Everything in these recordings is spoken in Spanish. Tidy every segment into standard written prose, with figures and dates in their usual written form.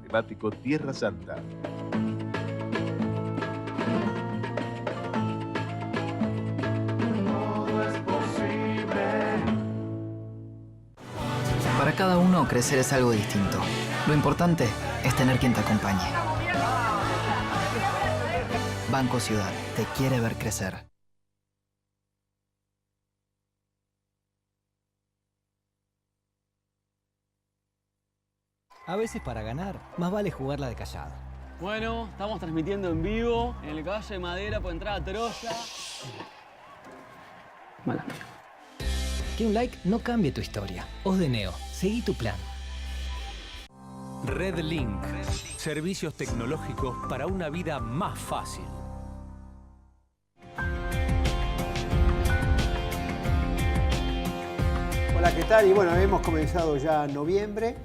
emblemático Tierra Santa. Para cada uno, crecer es algo distinto. Lo importante es tener quien te acompañe. Banco Ciudad te quiere ver crecer. A veces para ganar, más vale jugarla de callado. Bueno, estamos transmitiendo en vivo en el Caballo de Madera por entrada a Troya. Mala mía. Que un like no cambie tu historia. Os de Neo, seguí tu plan. Redlink. Servicios tecnológicos para una vida más fácil. Hola, ¿qué tal? Y bueno, hemos comenzado ya noviembre.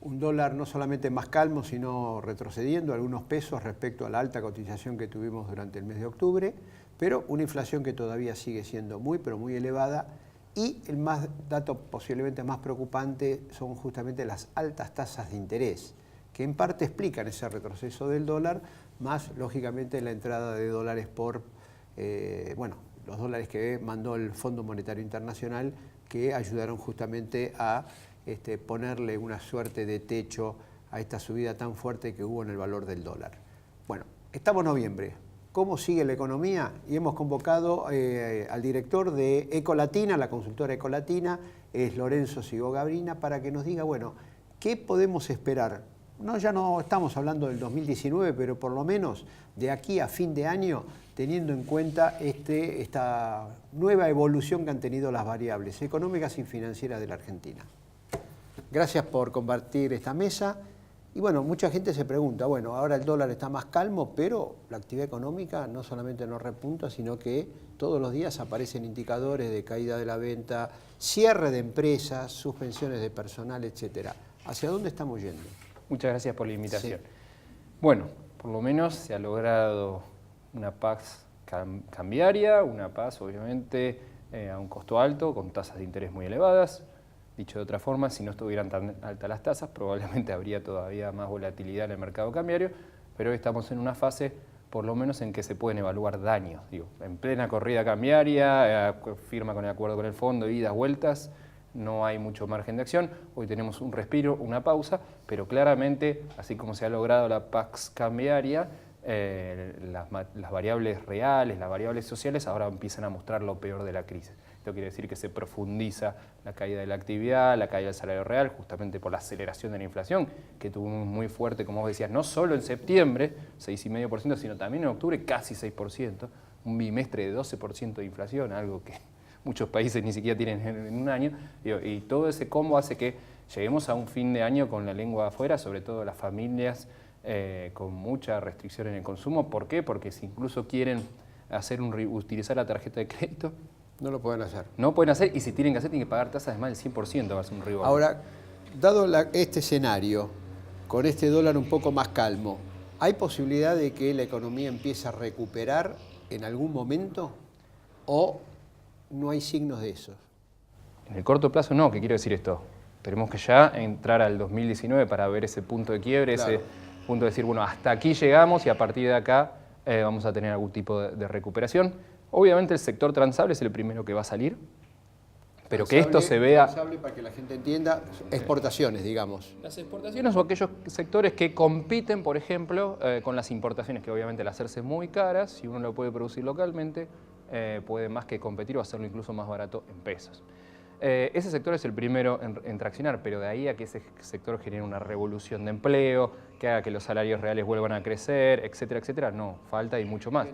Un dólar no solamente más calmo, sino retrocediendo algunos pesos respecto a la alta cotización que tuvimos durante el mes de octubre, pero una inflación que todavía sigue siendo muy, pero muy elevada. Y el dato posiblemente más preocupante son justamente las altas tasas de interés, que en parte explican ese retroceso del dólar, más lógicamente la entrada de dólares por, los dólares que mandó el Fondo Monetario Internacional, que ayudaron justamente a ponerle una suerte de techo a esta subida tan fuerte que hubo en el valor del dólar. Bueno, estamos en noviembre. ¿Cómo sigue la economía? Y hemos convocado al director de Ecolatina, la consultora Ecolatina, es Lorenzo Sigo-Gabrina, para que nos diga, bueno, ¿qué podemos esperar? No, ya no estamos hablando del 2019, pero por lo menos de aquí a fin de año, teniendo en cuenta esta nueva evolución que han tenido las variables económicas y financieras de la Argentina. Gracias por compartir esta mesa. Y bueno, mucha gente se pregunta, bueno, ahora el dólar está más calmo, pero la actividad económica no solamente no repunta, sino que todos los días aparecen indicadores de caída de la venta, cierre de empresas, suspensiones de personal, etcétera. ¿Hacia dónde estamos yendo? Muchas gracias por la invitación. Sí. Bueno, por lo menos se ha logrado una paz cambiaria, una paz obviamente a un costo alto, con tasas de interés muy elevadas. Dicho de otra forma, si no estuvieran tan altas las tasas, probablemente habría todavía más volatilidad en el mercado cambiario, pero hoy estamos en una fase, por lo menos, en que se pueden evaluar daños. Digo, en plena corrida cambiaria, firma con el acuerdo con el fondo, idas, vueltas, no hay mucho margen de acción. Hoy tenemos un respiro, una pausa, pero claramente, así como se ha logrado la paz cambiaria, las variables reales, las variables sociales, ahora empiezan a mostrar lo peor de la crisis. Esto quiere decir que se profundiza la caída de la actividad, la caída del salario real, justamente por la aceleración de la inflación, que tuvimos muy fuerte, como vos decías, no solo en septiembre, 6,5%, sino también en octubre, casi 6%, un bimestre de 12% de inflación, algo que muchos países ni siquiera tienen en un año, y todo ese combo hace que lleguemos a un fin de año con la lengua afuera, sobre todo las familias con mucha restricción en el consumo. ¿Por qué? Porque si incluso quieren utilizar la tarjeta de crédito, no lo pueden hacer. No pueden hacer, y si tienen que hacer, tienen que pagar tasas de más del 100%, va a ser un riesgo. Ahora, dado este escenario, con este dólar un poco más calmo, ¿hay posibilidad de que la economía empiece a recuperar en algún momento? ¿O no hay signos de eso? En el corto plazo no. ¿Qué quiero decir esto? Tenemos que ya entrar al 2019 para ver ese punto de quiebre, claro, ese punto de decir, bueno, hasta aquí llegamos y a partir de acá vamos a tener algún tipo de recuperación. Obviamente el sector transable es el primero que va a salir, pero que esto se vea... Transable, para que la gente entienda, exportaciones, digamos. Las exportaciones o aquellos sectores que compiten, por ejemplo, con las importaciones, que obviamente al hacerse muy caras, si uno lo puede producir localmente, puede más que competir o hacerlo incluso más barato en pesos. Ese sector es el primero en traccionar, pero de ahí a que ese sector genere una revolución de empleo, que haga que los salarios reales vuelvan a crecer, etcétera, etcétera, no, falta y mucho más.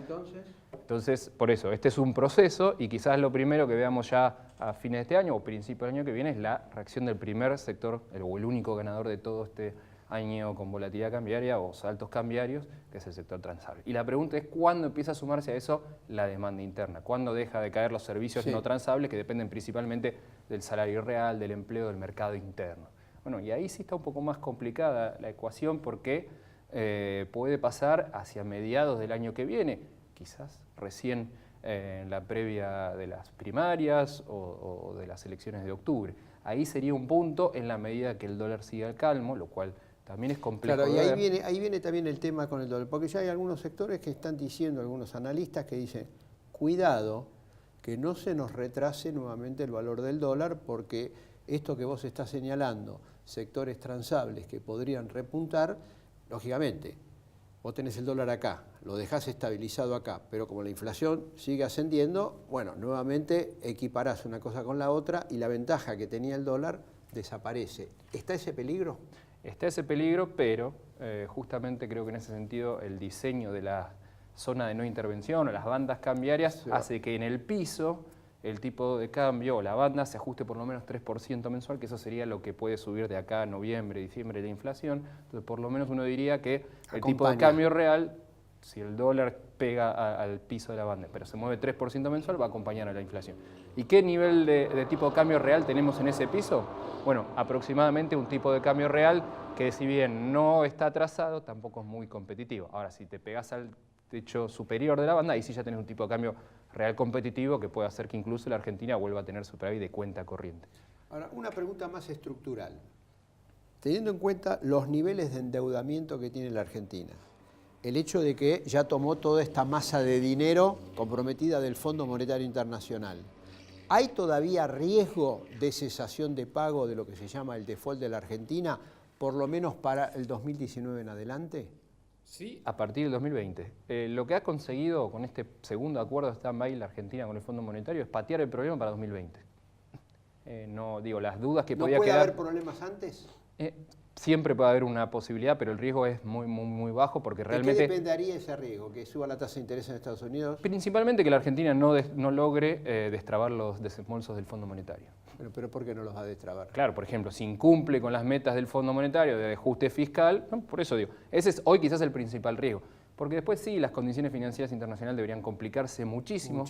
Entonces, por eso, este es un proceso y quizás lo primero que veamos ya a fines de este año o principios del año que viene es la reacción del primer sector, o el único ganador de todo este año con volatilidad cambiaria o saltos cambiarios, que es el sector transable. Y la pregunta es cuándo empieza a sumarse a eso la demanda interna, cuándo deja de caer los servicios no transables que dependen principalmente del salario real, del empleo, del mercado interno. Bueno, y ahí sí está un poco más complicada la ecuación porque puede pasar hacia mediados del año que viene, quizás recién en la previa de las primarias o de las elecciones de octubre. Ahí sería un punto en la medida que el dólar siga calmo, lo cual también es complejo. Claro, y de ahí viene también el tema con el dólar, porque ya hay algunos sectores que están diciendo, algunos analistas que dicen, cuidado, que no se nos retrase nuevamente el valor del dólar, porque esto que vos estás señalando, sectores transables que podrían repuntar, lógicamente, vos tenés el dólar acá, lo dejás estabilizado acá, pero como la inflación sigue ascendiendo, bueno, nuevamente equiparás una cosa con la otra y la ventaja que tenía el dólar desaparece. ¿Está ese peligro? Está ese peligro, pero justamente creo que en ese sentido el diseño de la zona de no intervención o las bandas cambiarias hace que en el piso el tipo de cambio o la banda se ajuste por lo menos 3% mensual, que eso sería lo que puede subir de acá a noviembre, diciembre la inflación. Entonces, por lo menos uno diría que el tipo de cambio real, si el dólar pega al piso de la banda, pero se mueve 3% mensual, va a acompañar a la inflación. ¿Y qué nivel de tipo de cambio real tenemos en ese piso? Bueno, aproximadamente un tipo de cambio real que, si bien no está atrasado, tampoco es muy competitivo. Ahora, si te pegas al techo superior de la banda, ahí sí ya tenés un tipo de cambio real competitivo que puede hacer que incluso la Argentina vuelva a tener superávit de cuenta corriente. Ahora, una pregunta más estructural. Teniendo en cuenta los niveles de endeudamiento que tiene la Argentina, el hecho de que ya tomó toda esta masa de dinero comprometida del Fondo Monetario Internacional, ¿hay todavía riesgo de cesación de pago de lo que se llama el default de la Argentina, por lo menos para el 2019 en adelante? Sí, a partir del 2020. Lo que ha conseguido con este segundo acuerdo de stand-by la Argentina con el Fondo Monetario es patear el problema para 2020. No digo, las dudas que podía quedar... ¿No puede haber problemas antes? Siempre puede haber una posibilidad, pero el riesgo es muy bajo porque realmente... ¿De qué dependería ese riesgo? ¿Que suba la tasa de interés en Estados Unidos? Principalmente que la Argentina no logre destrabar los desembolsos del Fondo Monetario. Pero ¿por qué no los va a destrabar? Claro, por ejemplo, si incumple con las metas del Fondo Monetario de ajuste fiscal, ¿no? Por eso digo, ese es hoy quizás el principal riesgo. Porque después sí, las condiciones financieras internacionales deberían complicarse muchísimo.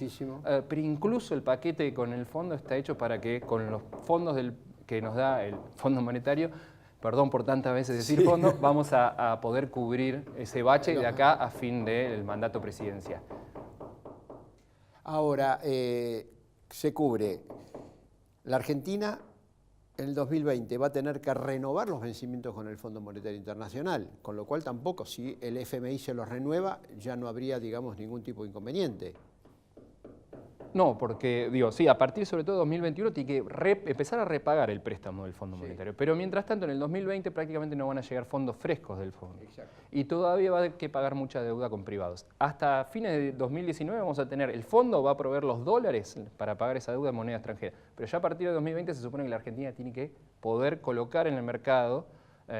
Pero incluso el paquete con el fondo está hecho para que con los fondos que nos da el Fondo Monetario, perdón por tantas veces decir fondo, vamos a poder cubrir ese bache de acá a fin del mandato presidencial. Ahora, se cubre. La Argentina en el 2020 va a tener que renovar los vencimientos con el Fondo Monetario Internacional, con lo cual tampoco, si el FMI se los renueva, ya no habría, digamos, ningún tipo de inconveniente. No, porque, digo, sí, a partir sobre todo de 2021 tiene que empezar a repagar el préstamo del Fondo Monetario. Pero mientras tanto, en el 2020 prácticamente no van a llegar fondos frescos del fondo. Exacto. Y todavía va a haber que pagar mucha deuda con privados. Hasta fines de 2019 vamos a tener, el fondo va a proveer los dólares para pagar esa deuda en moneda extranjera. Pero ya a partir de 2020 se supone que la Argentina tiene que poder colocar en el mercado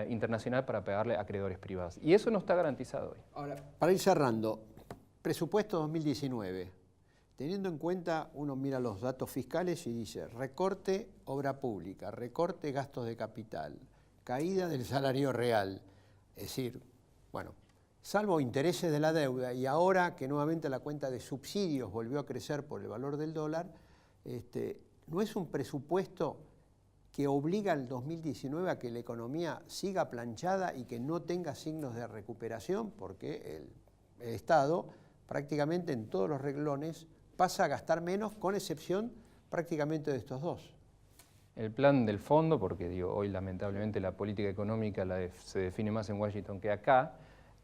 internacional para pagarle a acreedores privados. Y eso no está garantizado hoy. Ahora, para ir cerrando, presupuesto 2019. Teniendo en cuenta, uno mira los datos fiscales y dice recorte obra pública, recorte gastos de capital, caída del salario real. Es decir, bueno, salvo intereses de la deuda y ahora que nuevamente la cuenta de subsidios volvió a crecer por el valor del dólar, ¿no es un presupuesto que obliga al 2019 a que la economía siga planchada y que no tenga signos de recuperación? Porque el Estado prácticamente en todos los renglones pasa a gastar menos, con excepción prácticamente de estos dos. El plan del fondo, porque digo, hoy lamentablemente la política económica se define más en Washington que acá,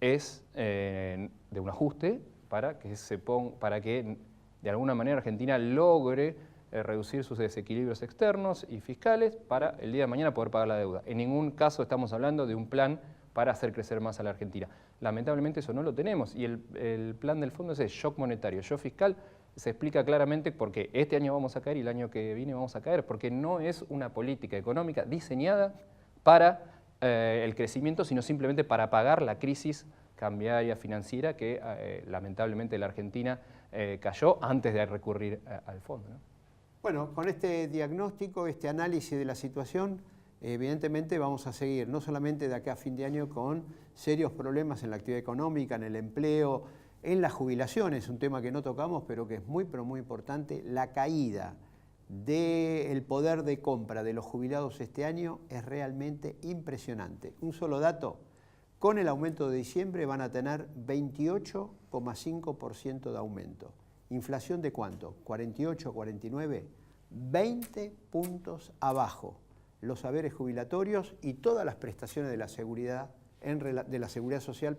es de un ajuste para que de alguna manera Argentina logre reducir sus desequilibrios externos y fiscales para el día de mañana poder pagar la deuda. En ningún caso estamos hablando de un plan para hacer crecer más a la Argentina. Lamentablemente eso no lo tenemos y el plan del fondo es el shock monetario, shock fiscal. Se explica claramente por qué este año vamos a caer y el año que viene vamos a caer, porque no es una política económica diseñada para el crecimiento, sino simplemente para pagar la crisis cambiaria financiera que lamentablemente la Argentina cayó antes de recurrir al fondo, ¿no? Bueno, con este diagnóstico, este análisis de la situación, evidentemente vamos a seguir, no solamente de acá a fin de año, con serios problemas en la actividad económica, en el empleo, en las jubilaciones, un tema que no tocamos, pero que es muy, pero muy importante. La caída del poder de compra de los jubilados este año es realmente impresionante. Un solo dato, con el aumento de diciembre van a tener 28,5% de aumento. ¿Inflación de cuánto? ¿48, 49? 20 puntos abajo. los saberes jubilatorios y todas las prestaciones de la seguridad, social,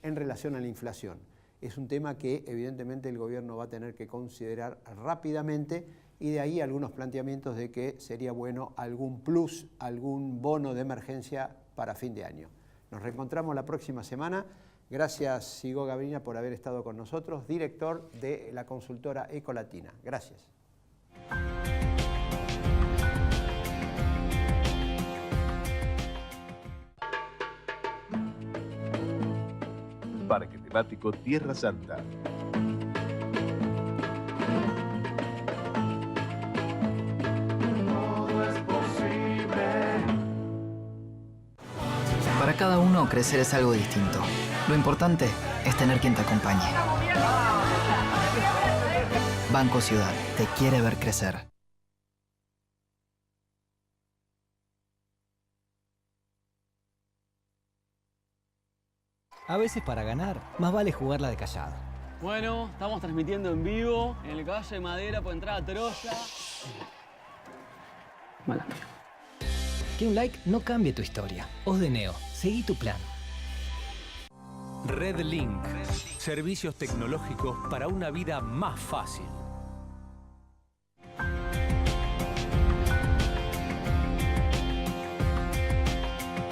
en relación a la inflación. Es un tema que evidentemente el gobierno va a tener que considerar rápidamente, y de ahí algunos planteamientos de que sería bueno algún plus, algún bono de emergencia para fin de año. Nos reencontramos la próxima semana. Gracias, Sigo Gabrina, por haber estado con nosotros, director de la consultora Ecolatina. Gracias. Parque temático Tierra Santa. Para cada uno, crecer es algo distinto. Lo importante es tener quien te acompañe. Banco Ciudad te quiere ver crecer. A veces para ganar, más vale jugarla de callado. Bueno, estamos transmitiendo en vivo en el caballo de madera por entrada a Troya. Mala mía. Que un like no cambie tu historia. Os de Neo, seguí tu plan. Red Link. Servicios tecnológicos para una vida más fácil.